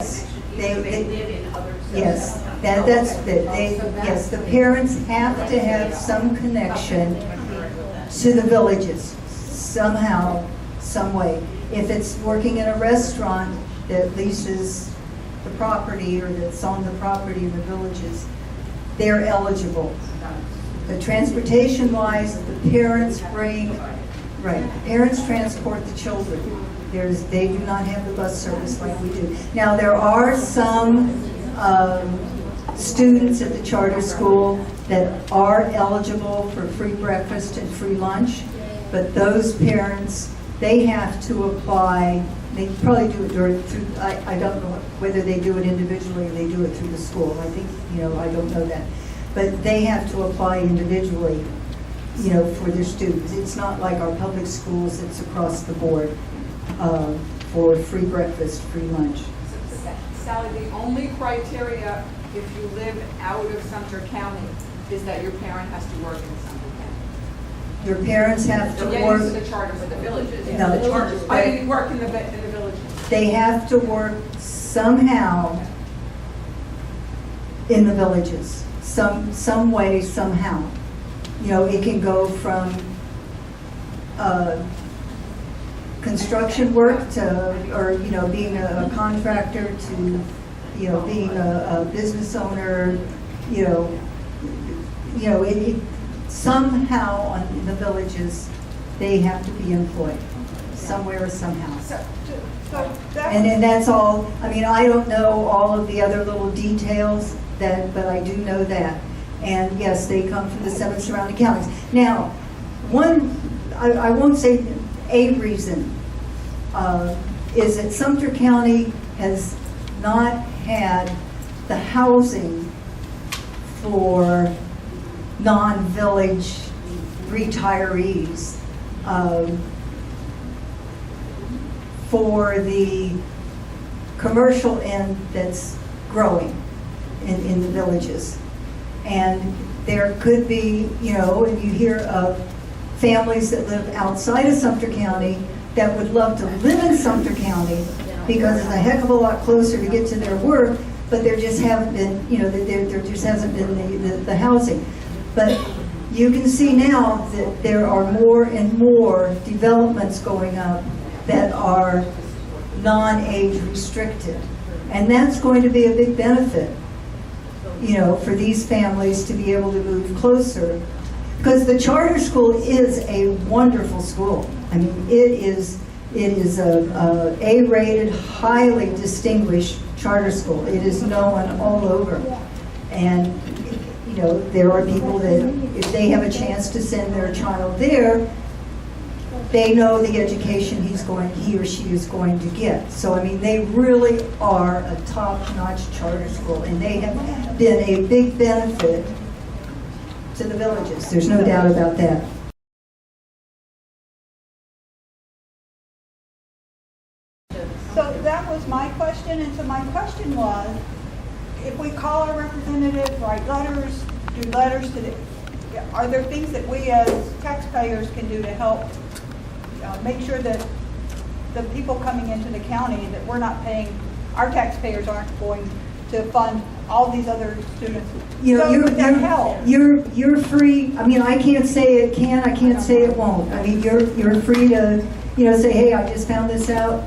Yes. They live in other. Yes, that's it. Yes, the parents have to have some connection to the villages somehow, some way. If it's working in a restaurant that leases the property or that's on the property of the villages, they're eligible. But transportation-wise, the parents bring, right, the parents transport the children. They do not have the bus service like we do. Now, there are some students at the charter school that are eligible for free breakfast and free lunch, but those parents, they have to apply. They probably do it through, I don't know whether they do it individually or they do it through the school. I think, I don't know that. But they have to apply individually, for their students. It's not like our public schools, it's across the board for free breakfast, free lunch. Sally, the only criteria if you live out of Sumter County is that your parent has to work in Sumter County. Your parents have to work. Into the charter with the villages. No, the charters. I mean, work in the villages. They have to work somehow in the villages, some way, somehow. It can go from construction work to, or being a contractor to, being a business owner. Somehow in the villages, they have to be employed somewhere or somehow. And that's all. I mean, I don't know all of the other little details but I do know that. And yes, they come from the 7 surrounding counties. Now, I won't say a reason is that Sumter County has not had the housing for non-village retirees for the commercial end that's growing in the villages. And there could be, and you hear of families that live outside of Sumter County that would love to live in Sumter County because it's a heck of a lot closer to get to their work, but there just haven't been, there just hasn't been the housing. But you can see now that there are more and more developments going up that are non-age restricted. And that's going to be a big benefit, for these families to be able to move closer. Because the charter school is a wonderful school. I mean, it is a A-rated, highly distinguished charter school. It is known all over. And, there are people that if they have a chance to send their child there, they know the education he or she is going to get. So, I mean, they really are a top-notch charter school, and they have been a big benefit to the villages. There's no doubt about that. So that was my question, and so my question was, if we call our representative, write letters, do letters to are there things that we as taxpayers can do to help make sure that the people coming into the county, that we're not paying, our taxpayers aren't going to fund all these other students? You're free. I mean, I can't say it can, I can't say it won't. I mean, you're free to, say, hey, I just found this out.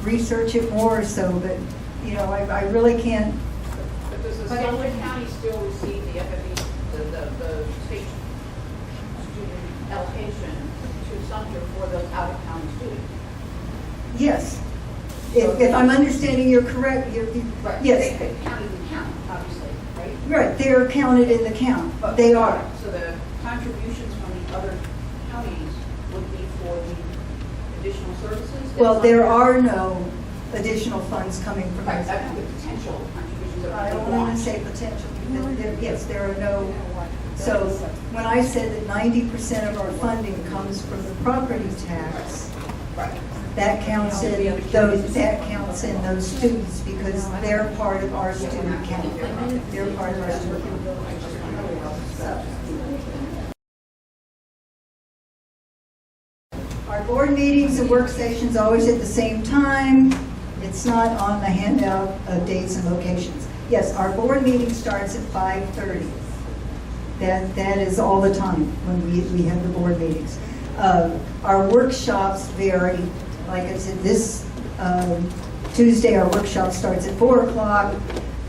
Research it more or so, but I really can't. But does the Sumter County still receive the FFE, the state student allocation to Sumter for those out-of-county students? Yes. If I'm understanding you correct, right. Yes. They're counted in the count, obviously, right? Right, they're counted in the count. They are. So the contributions from the other counties would be for the additional services? Well, there are no additional funds coming from Right, us. that's the potential contributions that I we don't want. want to say potential. Yes, there are no. So when I said that 90% of our funding comes from the property tax, Right. that counts in those students because they're part of our student count. They're part of our student count. So, our board meetings and workstations always at the same time. It's not on the handout of dates and locations. Yes, our board meeting starts at 5:30. That is all the time when we have the board meetings. Our workshops vary. Like I said, this Tuesday our workshop starts at 4 o'clock.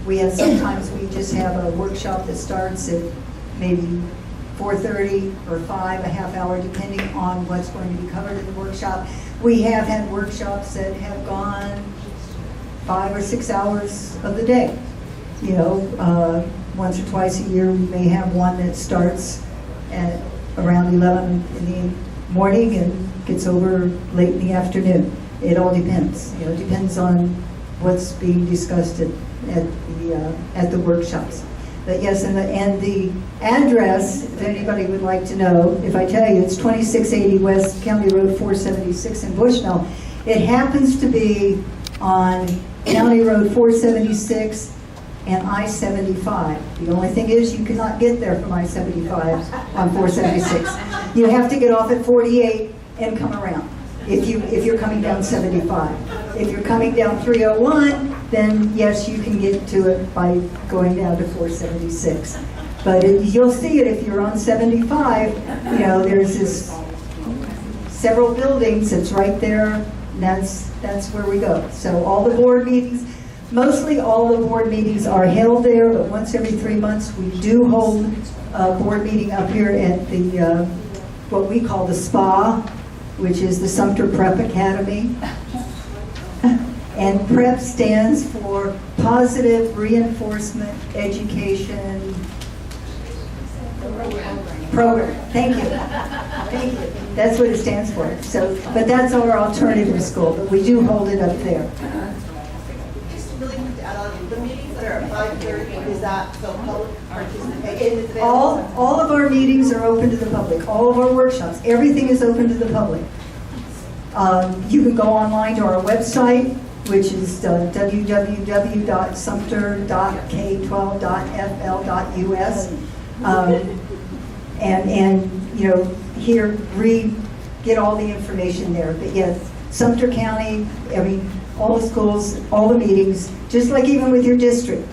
Sometimes we just have a workshop that starts at maybe 4:30 or 5, a half hour, depending on what's going to be covered in the workshop. We have had workshops that have gone 5 or 6 hours of the day. You know, once or twice a year, we may have one that starts at around 11 in the morning and gets over late in the afternoon. It all depends. You know, it depends on what's being discussed at the workshops. But yes, and the address, if anybody would like to know, if I tell you, it's 2680 West County Road 476 in Bushnell. It happens to be on County Road 476 and I-75. The only thing is you cannot get there from I-75 on 476. You have to get off at 48 and come around if you're coming down 75. If you're coming down 301, then yes, you can get to it by going down to 476. But you'll see it if you're on 75. You know, there's this several buildings. It's right there. And that's where we go. So all the board meetings, mostly all the board meetings are held there. But once every 3 months, we do hold a board meeting up here at the what we call the SPA, which is the Sumter Prep Academy. And PREP stands for Positive Reinforcement Education Program. Thank you. Thank you. That's what it stands for. So, but that's our alternative school, but we do hold it up there. Just really quick to add on, the meetings that are at 5:30, is that so public participation is available? All of our meetings are open to the public. All of our workshops, everything is open to the public. You can go online to our website, which is www.sumter.k12.fl.us, and you know, here get all the information there. But yes, Sumter County, I mean, all the schools, all the meetings, just like even with your district,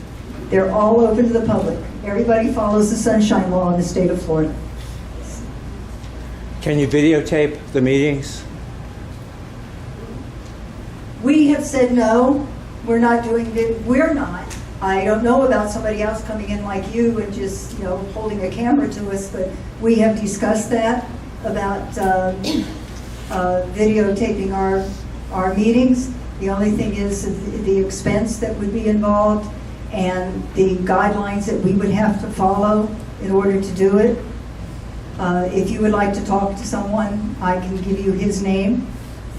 they're all open to the public. Everybody follows the Sunshine Law in the state of Florida. Can you videotape the meetings? We have said no, we're not doing it. We're not. I don't know about somebody else coming in like you and just, you know, holding a camera to us, but we have discussed that about videotaping our meetings. The only thing is the expense that would be involved and the guidelines that we would have to follow in order to do it. If you would like to talk to someone, I can give you his name.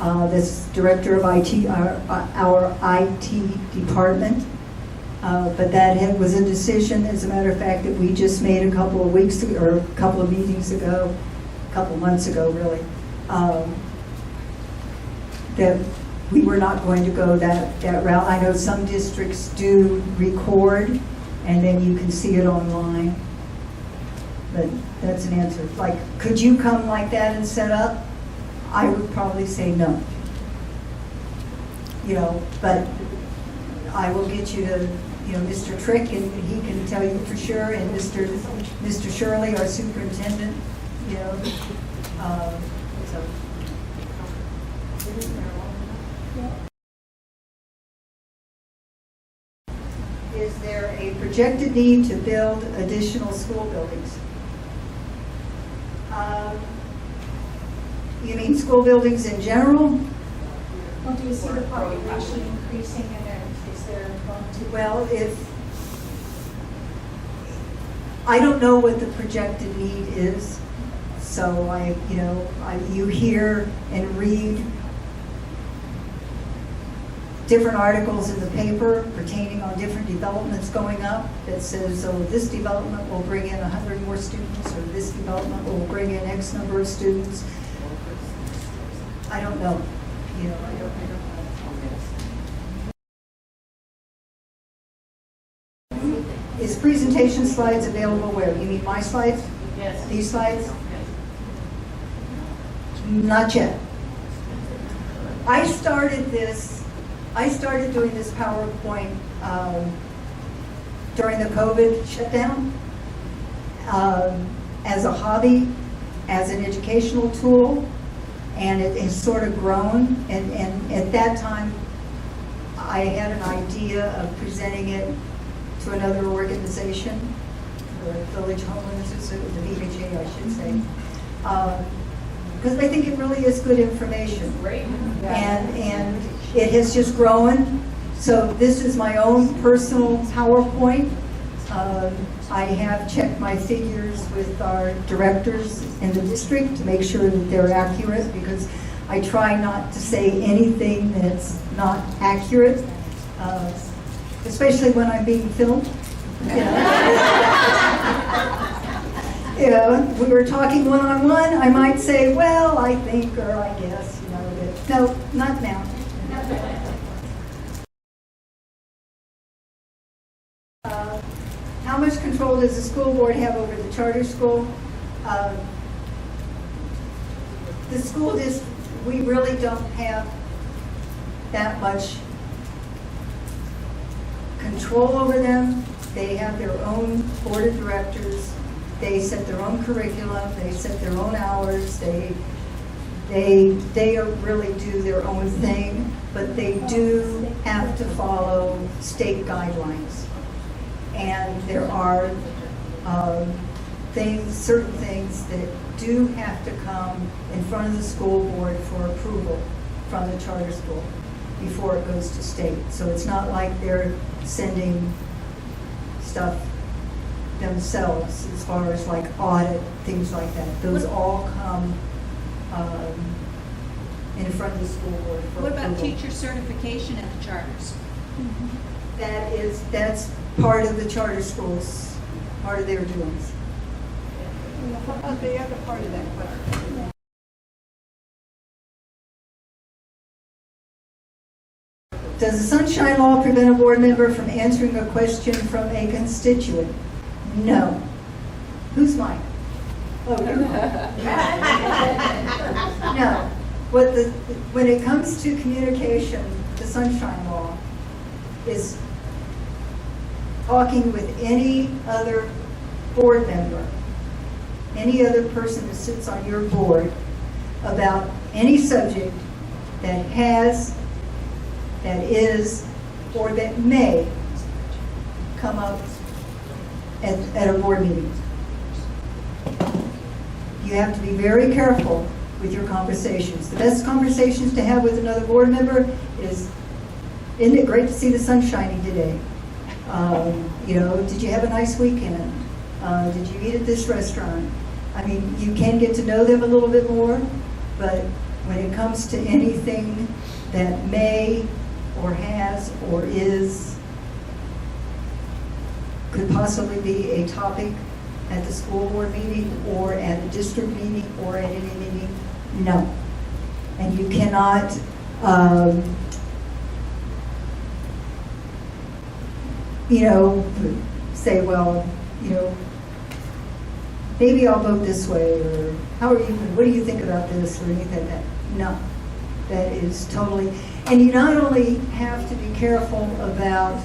That's director of IT, our IT department. But that was a decision, as a matter of fact, that we just made a couple of weeks ago, or a couple of meetings ago, a couple of months ago, really, that we were not going to go that route. I know some districts do record, and then you can see it online. But that's an answer. Like, could you come like that and set up? I would probably say no. You know, but I will get you to, you know, Mr. Trick, and he can tell you for sure, and Mr. Shirley, our superintendent, you know. So. Is there a projected need to build additional school buildings? You mean school buildings in general? Well, do you see the population increasing, and then is there going to be? Well, I don't know what the projected need is, so you hear and read different articles in the paper pertaining on different developments going up that says, oh, this development will bring in 100 more students, or this development will bring in X number of students. I don't know. You know, I don't know. Is presentation slides available where? You mean my slides? Yes. These slides? Not yet. I started doing this PowerPoint during the COVID shutdown as a hobby, as an educational tool, and it has sort of grown. And at that time, I had an idea of presenting it to another organization, the Village Homeowners Association, the VHA, I should say, because I think it really is good information. Great. And it has just grown. So this is my own personal PowerPoint. I have checked my figures with our directors in the district to make sure that they're accurate, because I try not to say anything that's not accurate, especially when I'm being filmed. You know, we were talking one-on-one, I might say, well, I think, or I guess, you know, but no, not now. How much control does the school board have over the charter school? The school district, we really don't have that much control over them. They have their own board of directors. They set their own curriculum. They set their own hours. They really do their own thing, but they do have to follow state guidelines. And there are certain things that do have to come in front of the school board for approval from the charter school before it goes to state. So it's not like they're sending stuff themselves as far as like audit, things like that. Those all come in front of the school board for What about approval. teacher certification at the charters? That's part of the charter schools, part of their doings. What about the other part of that question? Does the Sunshine Law prevent a board member from answering a question from a constituent? No. Who's mine? Oh, you're mine. No. When it comes to communication, the Sunshine Law is talking with any other board member, any other person that sits on your board about any subject that has, that is, or that may come up at a board meeting. You have to be very careful with your conversations. The best conversations to have with another board member is, isn't it great to see the sun shining today? You know, did you have a nice weekend? Did you eat at this restaurant? I mean, you can get to know them a little bit more, but when it comes to anything that may or has or could possibly be a topic at the school board meeting or at a district meeting or at any meeting, no. And you cannot you know, say, well, you know, maybe I'll vote this way, or what do you think about this, or anything like that. No, that is totally, and you not only have to be careful about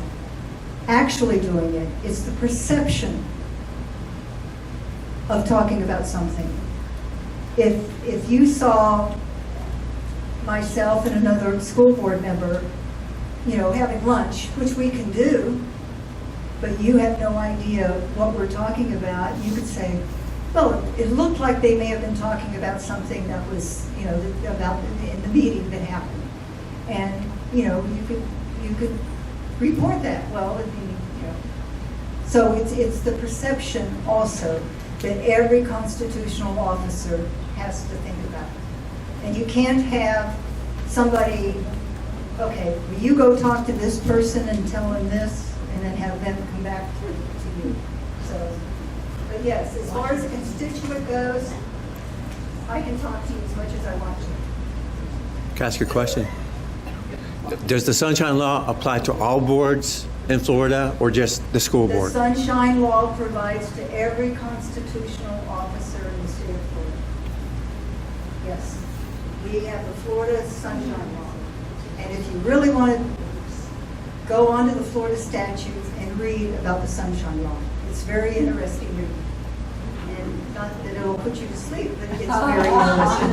actually doing it, it's the perception of talking about something. If you saw myself and another school board member, you know, having lunch, which we can do, but you have no idea what we're talking about, you could say, well, it looked like they may have been talking about something that was, you know, about in the meeting that happened. And, you know, you could report that. Well, it'd be, you know. So it's the perception also that every constitutional officer has to think about. And you can't have somebody, okay, well, you go talk to this person and tell them this, and then have them come back to you. So, but yes, as far as a constituent goes, I can talk to you as much as I want to. Can I ask you a question? Does the Sunshine Law apply to all boards in Florida or just the school The board? Sunshine Law provides to every constitutional officer in the state of Florida. Yes. We have the Florida Sunshine Law. And if you really want to go onto the Florida statutes and read about the Sunshine Law, it's very interesting read. And not that it'll put you to sleep, but it's very interesting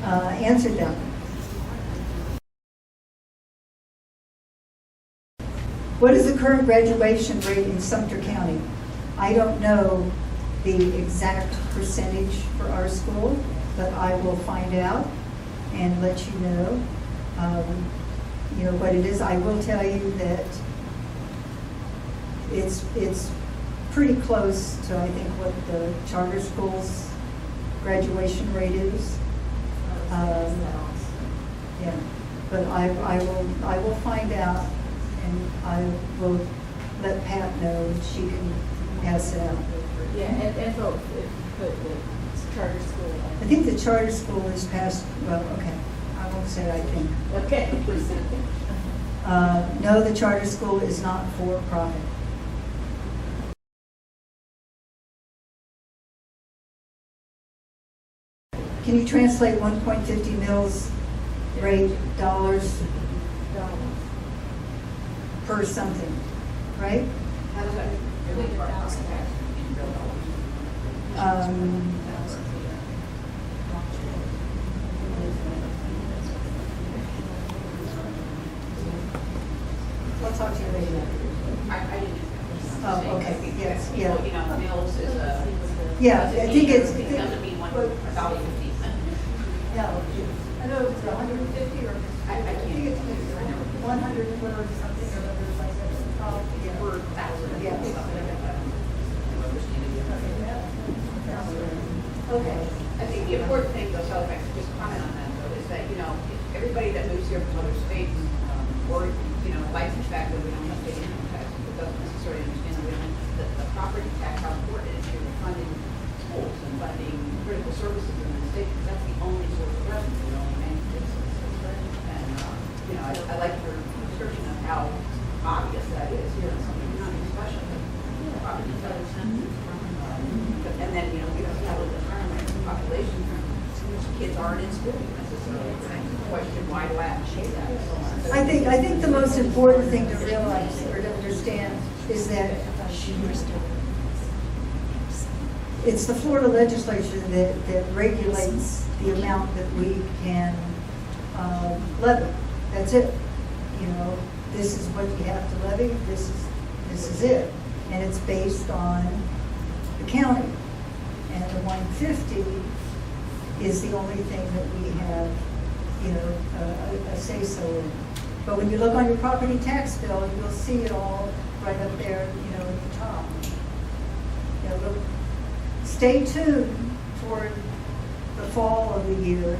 to answer them. What is the current graduation rate in Sumter County? I don't know the exact percentage for our school, but I will find out and let you know. You know what it is. I will tell you that it's pretty close to, I think, what the charter schools graduation rate is. Yeah, but I will find out, and I will let Pat know, and she can pass it out. Yeah, and vote if you put the charter school. I think the charter school is passed, well, okay, I won't say I think. Okay. No, the charter school is not for profit. Can you translate 1.50 mils rate dollars per something, right? How does that relate to our property tax in real dollars? I'll talk to you later. I didn't. Oh, okay, yes, yeah. You know, mills is a. Yeah, I think it's. It doesn't mean $1.50. Yeah, I know it's 150 or. I I think can't. it's 100 or something or other like that. Yeah. Per thousand. Yeah. Okay. I think the important thing, though, so if I could just comment on that, though, is that, you know, everybody that moves here from other states, or, you know, likes the fact that we don't have to pay income tax, but doesn't necessarily understand the property tax, how important it is for funding schools and funding critical services in the state, because that's the only source of revenue, the only main source. And, you know, I like your description of how obvious that is here in Sumter County, especially. Property tax. And then, you know, we don't have a retirement population, kids aren't in school necessarily. Question, why do I have to pay that? And so on. So I think the most important thing to realize or to understand is that it's the Florida legislature that regulates the amount that we can levy. That's it. You know, this is what you have to levy. This is it, and it's based on the county. And the 150 is the only thing that we have, you know, a say-so in. But when you look on your property tax bill, you'll see it all right up there, you know, at the top. You know, look, stay tuned for the fall of the year.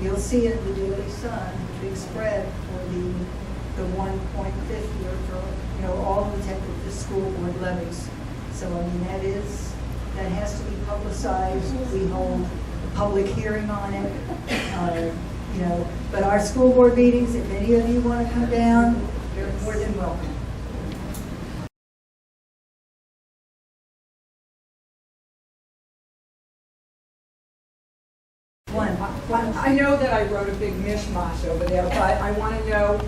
You'll see it in the Daily Sun, the big spread for the 1.50 or for, you know, all the school board levies. So, I mean, that has to be publicized. We hold a public hearing on it. You know, but our school board meetings, if any of you want to come down, you're more than welcome. I know that I wrote a big mishmash over there, but I want to know,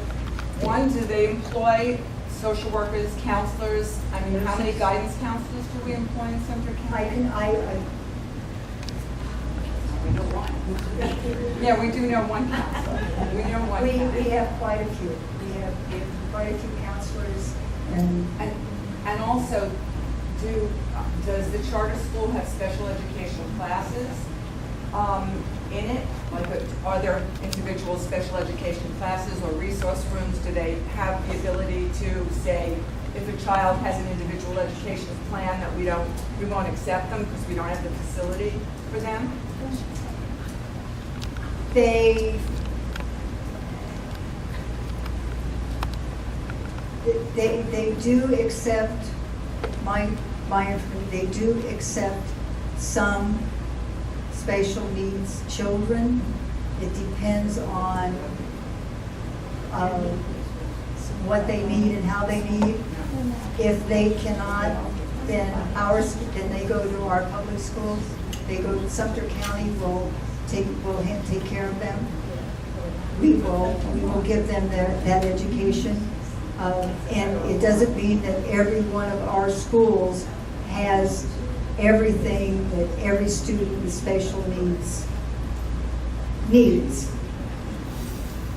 one, do they employ social workers, counselors? I mean, how many guidance counselors do we employ in Sumter County? we know one. Yeah, we do know one counselor. We know one We counselor. have quite a few. We have quite a few counselors, and And also, does the charter school have special educational classes in it? Like, are there individual special education classes or resource rooms? Do they have the ability to say, if a child has an individual education plan that we won't accept them because we don't have the facility for them? they do accept they do accept some special needs children. It depends on what they need and how they need. If they cannot, then they go to our public schools. They go to Sumter County will take care of them. We will give them that education. And it doesn't mean that every one of our schools has everything that every student with special needs.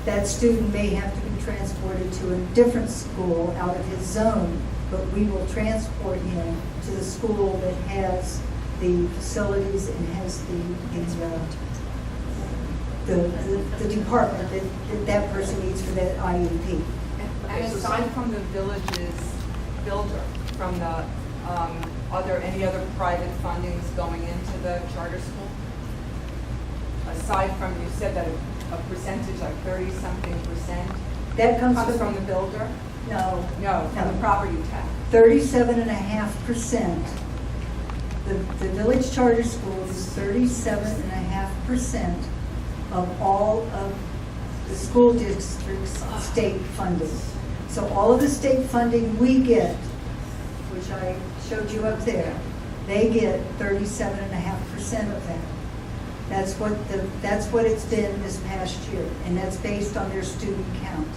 That student may have to be transported to a different school out of his zone, but we will transport him to the school that has the facilities and has the department that person needs for that IEP. And aside from the village's builder, from the, are there any other private fundings going into the charter school? Aside from, you said that a percentage, like 30-something%, That comes from the builder? No. No, from the property tax. 37.5%. The village charter school is 37.5% of all of the school district's state funding. So all of the state funding we get, which I showed you up there, they get 37.5% of that. That's what it's been this past year, and that's based on their student count.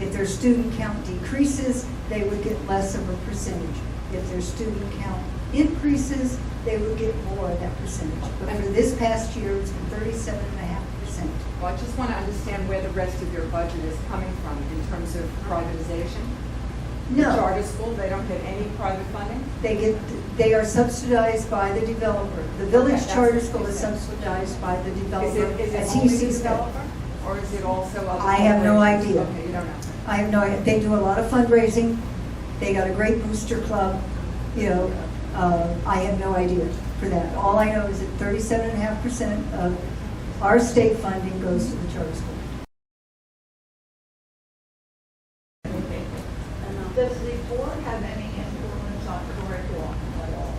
If their student count decreases, they would get less of a percentage. If their student count increases, they would get more of that percentage. But for this past year, it's been 37.5%. Well, I just want to understand where the rest of your budget is coming from in terms of privatization. The No. charter school, they don't get any private funding? They are subsidized by the developer. The village Okay, that's charter what school you is said. subsidized by the Is developer. it as he only the sees fit. developer? Or is it also other? I have no corporations? idea. Okay, you don't know. I have no idea. They do a lot of fundraising. They got a great booster club. I have no idea for that. All I know is that 37.5% of our state funding goes to the charter school. Does the board have any influence on curriculum at all?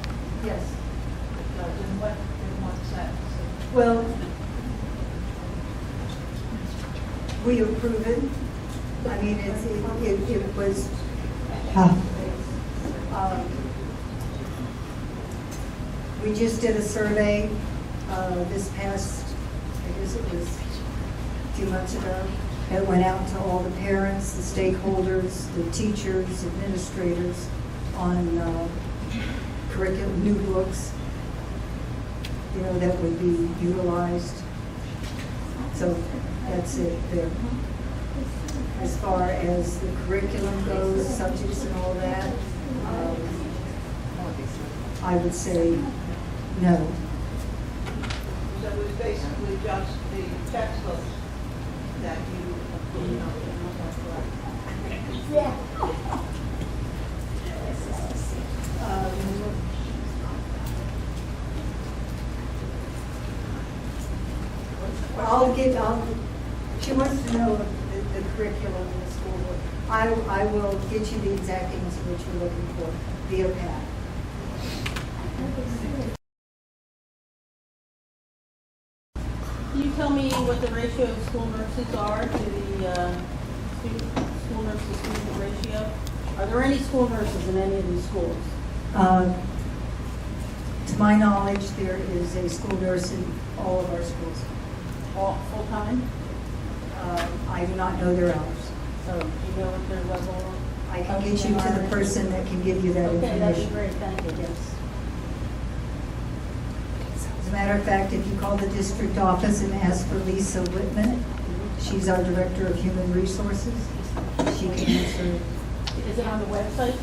Yes. It does, in what sense? Well, we approve it. I mean, it was, we just did a survey this past, I guess it was a few months ago. It went out to all the parents, the stakeholders, the teachers, administrators on curriculum, new books, that would be utilized. So that's it there. As far as the curriculum goes, subjects and all that, I would say no. So it was basically just the textbooks that you approved of. She wants to know the curriculum in the school board. I will get you the exact answer that you're looking for via Pat. Can you tell me what the ratio of school nurses are to the school nurses student ratio? Are there any school nurses in any of these schools? To my knowledge, there is a school nurse in all of our schools. All full-time? I do not know their hours. So do you know what their level? I can get you to the person that can give you that Okay, that'd be information. great, thank you. Yes. As a matter of fact, if you call the district office and ask for Lisa Whitman, she's our Director of Human Resources. She can answer. Is it on the website?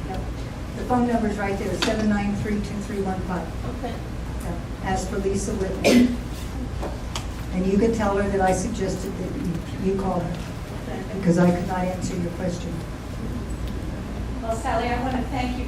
Yep. The phone number's right there, 793-2315. Okay. Ask for Lisa Whitman. And you can tell her that I suggested that you call her, because I could not answer your question. Well, Sally, I want to thank you